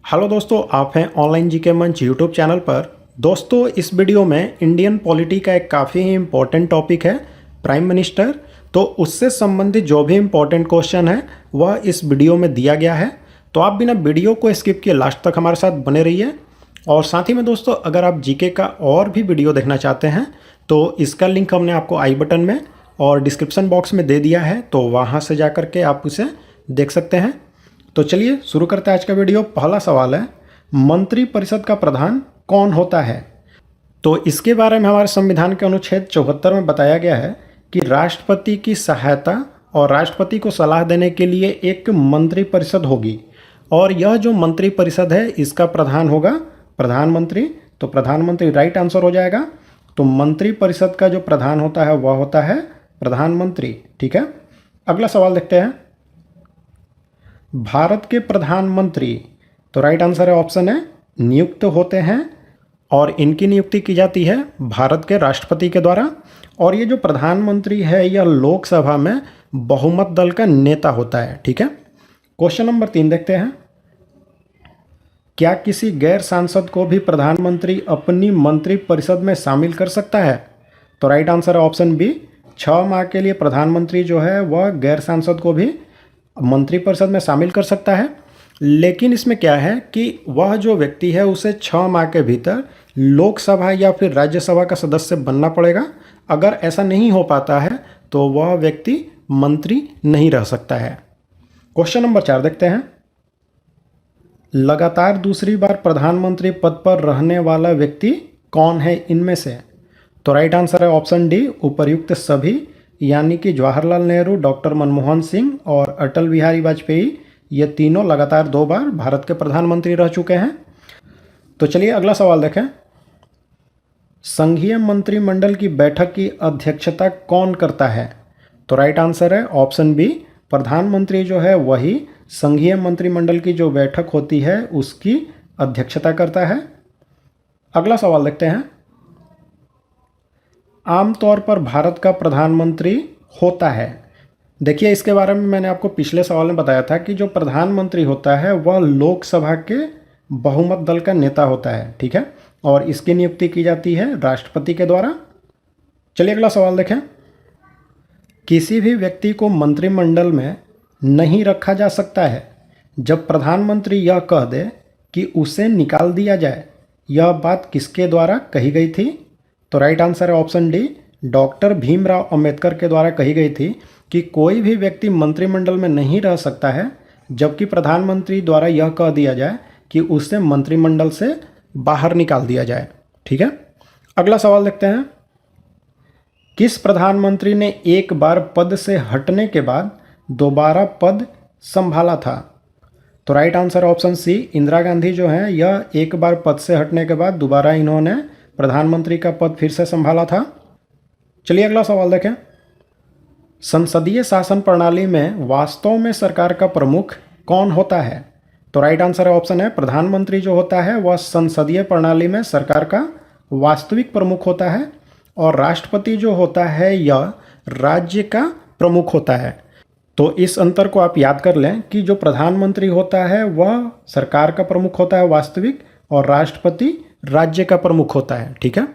Hello दोस्तों, आप हैं ऑनलाइन जीके मंच यूट्यूब चैनल पर। दोस्तों, इस वीडियो में इंडियन पॉलिटी का एक काफ़ी ही इम्पोर्टेंट टॉपिक है प्राइम मिनिस्टर। तो उससे संबंधित जो भी इम्पोर्टेंट क्वेश्चन है वह इस वीडियो में दिया गया है। तो आप बिना वीडियो को स्किप किए लास्ट तक हमारे साथ बने रहिए। और साथ ही में दोस्तों, अगर आप जीके का और भी वीडियो देखना चाहते हैं तो इसका लिंक हमने आपको आई बटन में और डिस्क्रिप्शन बॉक्स में दे दिया है, तो वहाँ से जा कर के आप उसे देख सकते हैं। तो चलिए शुरू करते हैं आज का वीडियो। पहला सवाल है, मंत्री परिषद का प्रधान कौन होता है? तो इसके बारे में हमारे संविधान के अनुच्छेद 74 में बताया गया है कि राष्ट्रपति की सहायता और राष्ट्रपति को सलाह देने के लिए एक मंत्री परिषद होगी, और यह जो मंत्री परिषद है इसका प्रधान होगा प्रधानमंत्री। तो प्रधानमंत्री राइट आंसर हो जाएगा। तो मंत्री परिषद का जो प्रधान होता है वह होता है प्रधानमंत्री। ठीक है, अगला सवाल देखते हैं। भारत के प्रधानमंत्री, तो राइट आंसर है ऑप्शन है, नियुक्त होते हैं, और इनकी नियुक्ति की जाती है भारत के राष्ट्रपति के द्वारा। और ये जो प्रधानमंत्री है यह लोकसभा में बहुमत दल का नेता होता है। ठीक है, क्वेश्चन नंबर 3 देखते हैं। क्या किसी गैर सांसद को भी प्रधानमंत्री अपनी मंत्री परिषद में शामिल कर सकता है? तो राइट आंसर है ऑप्शन बी, 6 माह के लिए प्रधानमंत्री जो है वह गैर सांसद को भी मंत्री परिषद में शामिल कर सकता है। लेकिन इसमें क्या है कि वह जो व्यक्ति है उसे 6 माह के भीतर लोकसभा या फिर राज्यसभा का सदस्य बनना पड़ेगा। अगर ऐसा नहीं हो पाता है तो वह व्यक्ति मंत्री नहीं रह सकता है। क्वेश्चन नंबर 4 देखते हैं। लगातार दूसरी बार प्रधानमंत्री पद पर रहने वाला व्यक्ति कौन है इनमें से? तो राइट आंसर है ऑप्शन डी, उपर्युक्त सभी, यानी कि जवाहरलाल नेहरू, डॉक्टर मनमोहन सिंह और अटल बिहारी वाजपेयी, ये तीनों लगातार 2 बार भारत के प्रधानमंत्री रह चुके हैं। तो चलिए अगला सवाल देखें। संघीय मंत्रिमंडल की बैठक की अध्यक्षता कौन करता है? तो राइट आंसर है ऑप्शन बी, प्रधानमंत्री जो है वही संघीय मंत्रिमंडल की जो बैठक होती है उसकी अध्यक्षता करता है। अगला सवाल देखते हैं। आमतौर पर भारत का प्रधानमंत्री होता है, देखिए इसके बारे में मैंने आपको पिछले सवाल में बताया था कि जो प्रधानमंत्री होता है वह लोकसभा के बहुमत दल का नेता होता है। ठीक है, और इसकी नियुक्ति की जाती है राष्ट्रपति के द्वारा। चलिए अगला सवाल देखें। किसी भी व्यक्ति को मंत्रिमंडल में नहीं रखा जा सकता है जब प्रधानमंत्री यह कह दे कि उसे निकाल दिया जाए। यह बात किसके द्वारा कही गई थी? तो राइट आंसर है option D, doctor Bhimrao Ambedkar के द्वारा कही गई थी कि कोई भी व्यक्ति मंत्रिमंडल में नहीं रह सकता है जबकि प्रधानमंत्री द्वारा यह कह दिया जाए कि उसे मंत्रिमंडल से बाहर निकाल दिया जाए। ठीक है, अगला सवाल देखते हैं। किस प्रधानमंत्री ने एक बार पद से हटने के बाद दोबारा पद संभाला था? तो right answer option C, Indira Gandhi जो हैं यह एक बार पद से हटने के बाद दोबारा इन्होंने प्रधानमंत्री का पद फिर से संभाला था। चलिए अगला सवाल देखें। संसदीय शासन प्रणाली में वास्तव में सरकार का प्रमुख कौन होता है? तो राइट आंसर है ऑप्शन है, प्रधानमंत्री जो होता है वह संसदीय प्रणाली में सरकार का वास्तविक प्रमुख होता है, और राष्ट्रपति जो होता है यह राज्य का प्रमुख होता है। तो इस अंतर को आप याद कर लें कि जो प्रधानमंत्री होता है वह सरकार का प्रमुख होता है वास्तविक, और राष्ट्रपति राज्य का प्रमुख होता है। ठीक है,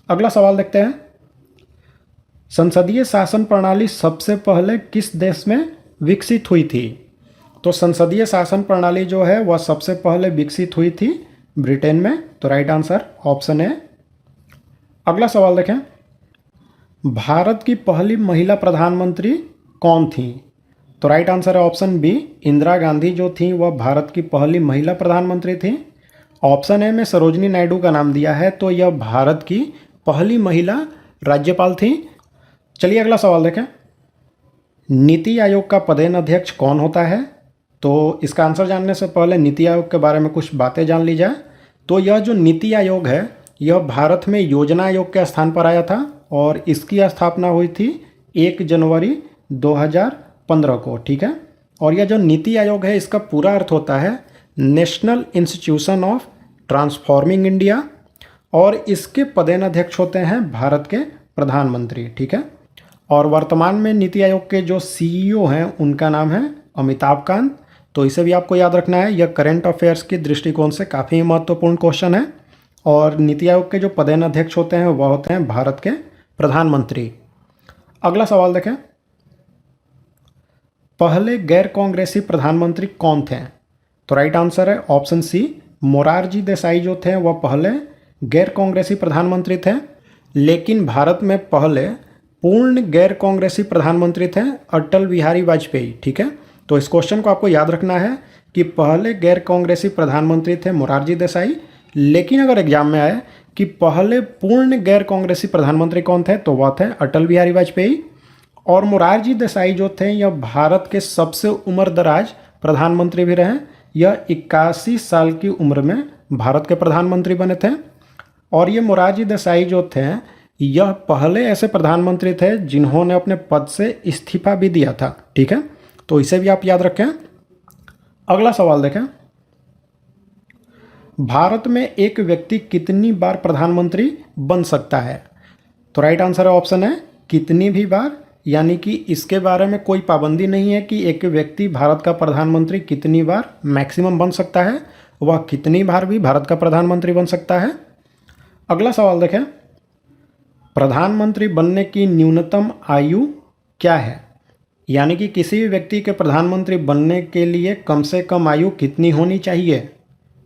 अगला सवाल देखते हैं। संसदीय शासन प्रणाली सबसे पहले किस देश में विकसित हुई थी? तो संसदीय शासन प्रणाली जो है वह सबसे पहले विकसित हुई थी ब्रिटेन में। तो राइट आंसर ऑप्शन है। अगला सवाल देखें। भारत की पहली महिला प्रधानमंत्री कौन थी? तो राइट आंसर है ऑप्शन बी, इंदिरा गांधी जो थी वह भारत की पहली महिला प्रधानमंत्री थी। ऑप्शन ए में सरोजिनी नायडू का नाम दिया है, तो यह भारत की पहली महिला राज्यपाल थी। चलिए अगला सवाल देखें। नीति आयोग का पदेन अध्यक्ष कौन होता है? तो इसका आंसर जानने से पहले नीति आयोग के बारे में कुछ बातें जान ली जाए। तो यह जो नीति आयोग है यह भारत में योजना आयोग के स्थान पर आया था, और इसकी स्थापना हुई थी 1 जनवरी 2015 को। ठीक है, और यह जो नीति आयोग है इसका पूरा अर्थ होता है national institution of transforming India, और इसके पदेन अध्यक्ष होते हैं भारत के प्रधानमंत्री। ठीक है, और वर्तमान में नीति आयोग के जो सीईओ हैं उनका नाम है अमिताभ कांत। तो इसे भी आपको याद रखना है। यह करंट अफेयर्स की दृष्टिकोण से काफ़ी महत्वपूर्ण क्वेश्चन है। और नीति आयोग के जो पदेन अध्यक्ष होते हैं वह होते हैं भारत के प्रधानमंत्री। अगला सवाल देखें, पहले गैर कांग्रेसी प्रधानमंत्री कौन थे? तो राइट आंसर है ऑप्शन सी, मोरारजी देसाई जो थे वह पहले गैर कांग्रेसी प्रधानमंत्री थे। लेकिन भारत में पहले पूर्ण गैर कांग्रेसी प्रधानमंत्री थे अटल बिहारी वाजपेयी। ठीक है, तो इस क्वेश्चन को आपको याद रखना है कि पहले गैर कांग्रेसी प्रधानमंत्री थे मोरारजी देसाई। लेकिन अगर एग्जाम में आए कि पहले पूर्ण गैर कांग्रेसी प्रधानमंत्री कौन थे, तो वह थे अटल बिहारी वाजपेयी। और मोरारजी देसाई जो थे यह भारत के सबसे उम्रदराज प्रधानमंत्री भी रहे। यह 81 साल की उम्र में भारत के प्रधानमंत्री बने थे। और ये मोरारजी देसाई जो थे यह पहले ऐसे प्रधानमंत्री थे जिन्होंने अपने पद से इस्तीफा भी दिया था। ठीक है, तो इसे भी आप याद रखें। अगला सवाल देखें, भारत में एक व्यक्ति कितनी बार प्रधानमंत्री बन सकता है? तो राइट आंसर है ऑप्शन है कितनी भी बार, यानी कि इसके बारे में कोई पाबंदी नहीं है कि एक व्यक्ति भारत का प्रधानमंत्री कितनी बार मैक्सिमम बन सकता है, वह कितनी बार भी भारत का प्रधानमंत्री बन सकता है। अगला सवाल देखें, प्रधानमंत्री बनने की न्यूनतम आयु क्या है? यानी कि किसी भी व्यक्ति के प्रधानमंत्री बनने के लिए कम से कम आयु कितनी होनी चाहिए?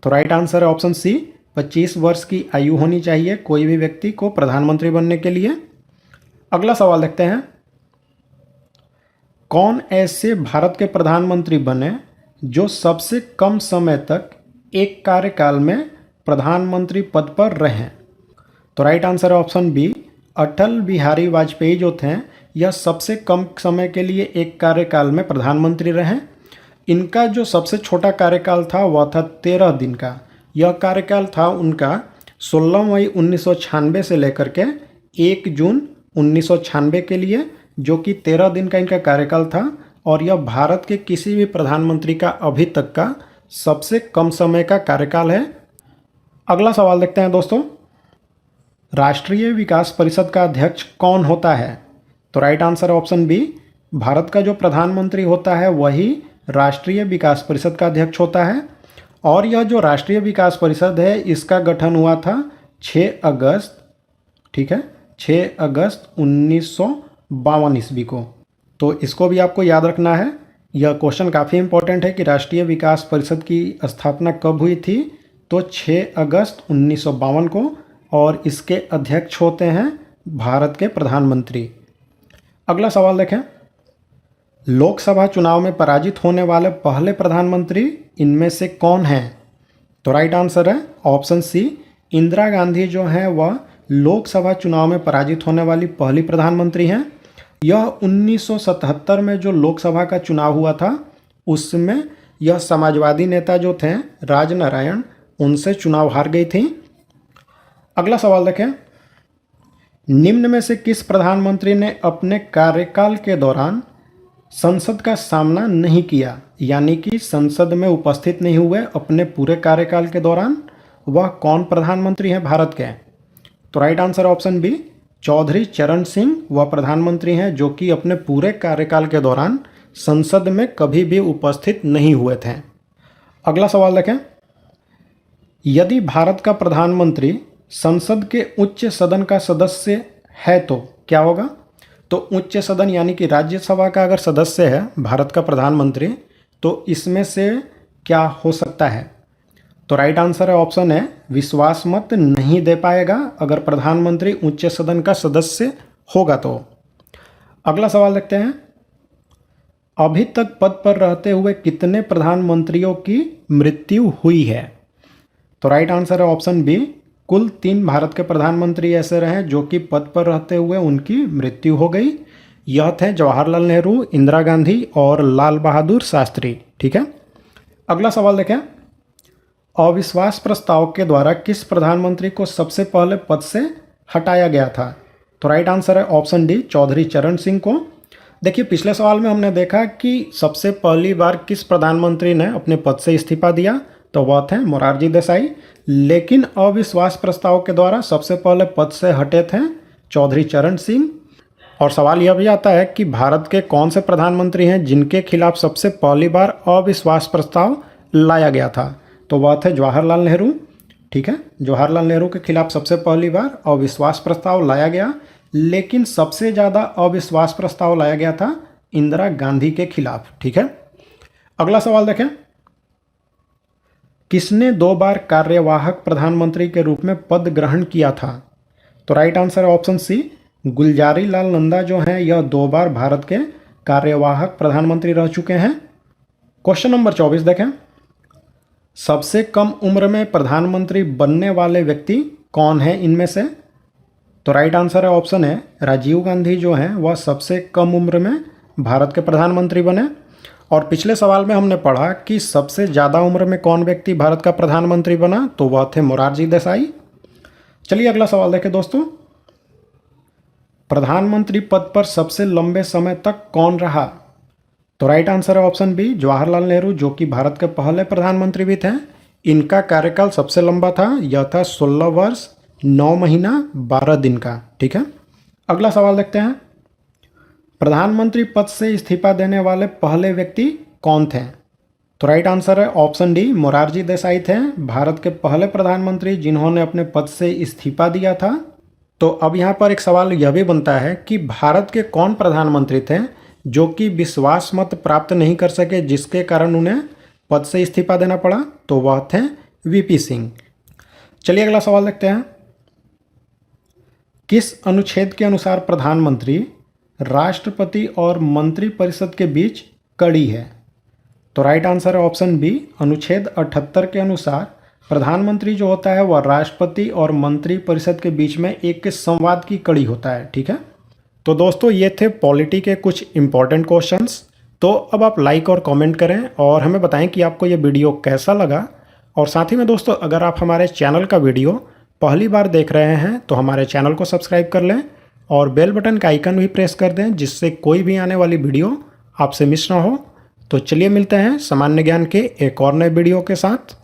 तो राइट आंसर है ऑप्शन सी, 25 वर्ष की आयु होनी चाहिए कोई भी व्यक्ति को प्रधानमंत्री बनने के लिए। अगला सवाल देखते हैं, कौन ऐसे भारत के प्रधानमंत्री बने जो सबसे कम समय तक एक कार्यकाल में प्रधानमंत्री पद पर रहें? तो राइट आंसर है ऑप्शन बी, अटल बिहारी वाजपेयी जो थे यह सबसे कम समय के लिए एक कार्यकाल में प्रधानमंत्री रहे। इनका जो सबसे छोटा कार्यकाल था वह था 13 दिन का। यह कार्यकाल था उनका 16 मई 1996 से लेकर के 1 जून 1996 के लिए, जो कि 13 दिन का इनका कार्यकाल था। और यह भारत के किसी भी प्रधानमंत्री का अभी तक का सबसे कम समय का कार्यकाल है। अगला सवाल देखते हैं दोस्तों, राष्ट्रीय विकास परिषद का अध्यक्ष कौन होता है? तो राइट आंसर है ऑप्शन बी, भारत का जो प्रधानमंत्री होता है वही राष्ट्रीय विकास परिषद का अध्यक्ष होता है। और यह जो राष्ट्रीय विकास परिषद है इसका गठन हुआ था 6 अगस्त, ठीक है, 6 अगस्त 1952 ईस्वी को। तो इसको भी आपको याद रखना है। यह क्वेश्चन काफ़ी इंपॉर्टेंट है कि राष्ट्रीय विकास परिषद की स्थापना कब हुई थी, तो 6 अगस्त 1952 को। और इसके अध्यक्ष होते हैं भारत के प्रधानमंत्री। अगला सवाल देखें, लोकसभा चुनाव में पराजित होने वाले पहले प्रधानमंत्री इनमें से कौन हैं? तो राइट आंसर है ऑप्शन सी, इंदिरा गांधी जो हैं वह लोकसभा चुनाव में पराजित होने वाली पहली प्रधानमंत्री हैं। यह 1977 में जो लोकसभा का चुनाव हुआ था उसमें यह समाजवादी नेता जो थे राजनारायण, उनसे चुनाव हार गई थी। अगला सवाल देखें, निम्न में से किस प्रधानमंत्री ने अपने कार्यकाल के दौरान संसद का सामना नहीं किया, यानी कि संसद में उपस्थित नहीं हुए अपने पूरे कार्यकाल के दौरान? वह कौन प्रधानमंत्री हैं भारत के? तो right answer option B, Chaudhary Charan Singh वह प्रधानमंत्री हैं जो कि अपने पूरे कार्यकाल के दौरान संसद में कभी भी उपस्थित नहीं हुए थे। अगला सवाल देखें, यदि भारत का प्रधानमंत्री संसद के उच्च सदन का सदस्य है तो क्या होगा? तो उच्च सदन यानी कि राज्यसभा का अगर सदस्य है भारत का प्रधानमंत्री, तो इसमें से क्या हो सकता है? तो राइट आंसर है ऑप्शन है, विश्वास मत नहीं दे पाएगा अगर प्रधानमंत्री उच्च सदन का सदस्य होगा तो। अगला सवाल देखते हैं, अभी तक पद पर रहते हुए कितने प्रधानमंत्रियों की मृत्यु हुई है? तो राइट आंसर है ऑप्शन बी, कुल 3 भारत के प्रधानमंत्री ऐसे रहे जो कि पद पर रहते हुए उनकी मृत्यु हो गई। यह थे जवाहरलाल नेहरू, इंदिरा गांधी और लाल बहादुर शास्त्री। ठीक है, अगला सवाल देखें, अविश्वास प्रस्ताव के द्वारा किस प्रधानमंत्री को सबसे पहले पद से हटाया गया था? तो राइट आंसर है ऑप्शन डी, चौधरी चरण सिंह को। देखिए पिछले सवाल में हमने देखा कि सबसे पहली बार किस प्रधानमंत्री ने अपने पद से इस्तीफा दिया, तो वह थे मोरारजी देसाई। लेकिन अविश्वास प्रस्ताव के द्वारा सबसे पहले पद से हटे थे चौधरी चरण सिंह। और सवाल यह भी आता है कि भारत के कौन से प्रधानमंत्री हैं जिनके खिलाफ सबसे पहली बार अविश्वास प्रस्ताव लाया गया था। तो वह थे जवाहरलाल नेहरू। ठीक है, जवाहरलाल नेहरू के खिलाफ सबसे पहली बार अविश्वास प्रस्ताव लाया गया, लेकिन सबसे ज़्यादा अविश्वास प्रस्ताव लाया गया था इंदिरा गांधी के खिलाफ। ठीक है, अगला सवाल देखें, किसने 2 बार कार्यवाहक प्रधानमंत्री के रूप में पद ग्रहण किया था। तो राइट आंसर है ऑप्शन सी, गुलजारी लाल नंदा जो हैं यह 2 बार भारत के कार्यवाहक प्रधानमंत्री रह चुके हैं। क्वेश्चन नंबर 24 देखें, सबसे कम उम्र में प्रधानमंत्री बनने वाले व्यक्ति कौन है इनमें से। तो राइट आंसर है ऑप्शन है राजीव गांधी जो हैं वह सबसे कम उम्र में भारत के प्रधानमंत्री बने। और पिछले सवाल में हमने पढ़ा कि सबसे ज़्यादा उम्र में कौन व्यक्ति भारत का प्रधानमंत्री बना, तो वह थे मोरारजी देसाई। चलिए अगला सवाल देखें दोस्तों, प्रधानमंत्री पद पर सबसे लंबे समय तक कौन रहा। तो राइट आंसर है ऑप्शन बी, जवाहरलाल नेहरू जो कि भारत के पहले प्रधानमंत्री भी थे। इनका कार्यकाल सबसे लंबा था, यह था 16 वर्ष 9 महीना 12 दिन का। ठीक है, अगला सवाल देखते हैं, प्रधानमंत्री पद से इस्तीफा देने वाले पहले व्यक्ति कौन थे। तो राइट आंसर है ऑप्शन डी, मोरारजी देसाई थे भारत के पहले प्रधानमंत्री जिन्होंने अपने पद से इस्तीफा दिया था। तो अब यहाँ पर एक सवाल यह भी बनता है कि भारत के कौन प्रधानमंत्री थे जो कि विश्वास मत प्राप्त नहीं कर सके, जिसके कारण उन्हें पद से इस्तीफा देना पड़ा। तो वह थे वीपी सिंह। चलिए अगला सवाल देखते हैं, किस अनुच्छेद के अनुसार प्रधानमंत्री राष्ट्रपति और मंत्रिपरिषद के बीच कड़ी है। तो राइट आंसर है ऑप्शन बी, अनुच्छेद 78 के अनुसार प्रधानमंत्री जो होता है वह राष्ट्रपति और मंत्रिपरिषद के बीच में एक संवाद की कड़ी होता है। ठीक है, तो दोस्तों ये थे पॉलिटी के कुछ इंपॉर्टेंट क्वेश्चंस। तो अब आप लाइक और कमेंट करें और हमें बताएं कि आपको ये वीडियो कैसा लगा। और साथ ही में दोस्तों अगर आप हमारे चैनल का वीडियो पहली बार देख रहे हैं तो हमारे चैनल को सब्सक्राइब कर लें और बेल बटन का आइकन भी प्रेस कर दें, जिससे कोई भी आने वाली वीडियो आपसे मिस ना हो। तो चलिए मिलते हैं सामान्य ज्ञान के एक और नए वीडियो के साथ।